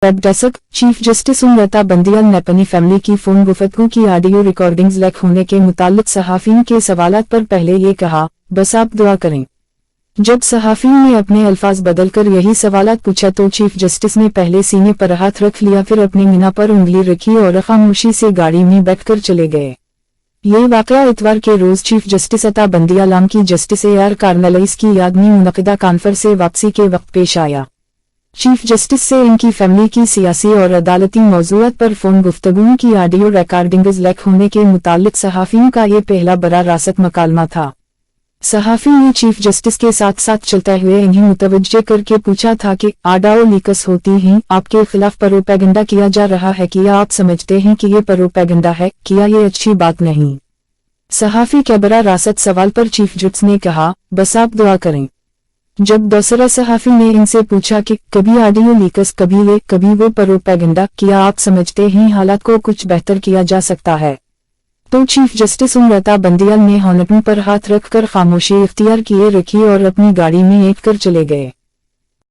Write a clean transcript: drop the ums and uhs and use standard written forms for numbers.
Web desk. Chief justice Umar Ata Bandial ने अपनी family की फोन गुफ्तगू की ऑडियो रिकॉर्डिंग्स लीक होने के मुताल्लिक सहाफियों के सवालात पर पहले ये कहा, बस आप दुआ करें। जब सहाफियों ने अपने अल्फाज बदलकर यही सवालात पूछा तो चीफ जस्टिस ने पहले सीने पर हाथ रख लिया, फिर अपनी मीना पर उंगली रखी और खामोशी से गाड़ी में बैठकर चले गए। ये वाकया इतवार के रोज चीफ जस्टिस अता बंदियाल की जस्टिस AR कार्नवालिस की याद में मुनक़िदा कॉन्फ्रेंस से वापसी के वक्त पेश आया। चीफ जस्टिस से इनकी फैमिली की सियासी और अदालती मौज़ूआत पर फोन गुफ्तगू की ऑडियो रिकॉर्डिंग्स लीक होने के मुताल्लिक सहाफियों का ये पहला बड़ा रासत मकालमा था। सहाफी ने चीफ जस्टिस के साथ साथ चलते हुए इन्हें मुतवज्जे करके पूछा था कि ऑडियो लीक्स होती हैं, आपके खिलाफ प्रोपेगेंडा किया जा रहा है, क्या आप समझते हैं कि ये प्रोपेगेंडा है, क्या ये अच्छी बात नहीं? सहाफी के बड़ा रासत सवाल पर चीफ जस्टिस ने कहा, बस आप दुआ करें। जब दूसरा सहाफी ने इनसे पूछा कि कभी ऑडियो लीक्स, कभी ये कभी वो प्रोपेगेंडा, क्या आप समझते हैं हालात को कुछ बेहतर किया जा सकता है? तो चीफ जस्टिस उम्रता बंदियाल ने होंठों पर हाथ रखकर खामोशी इख्तियार किए रखी और अपनी गाड़ी में लेट कर चले गए।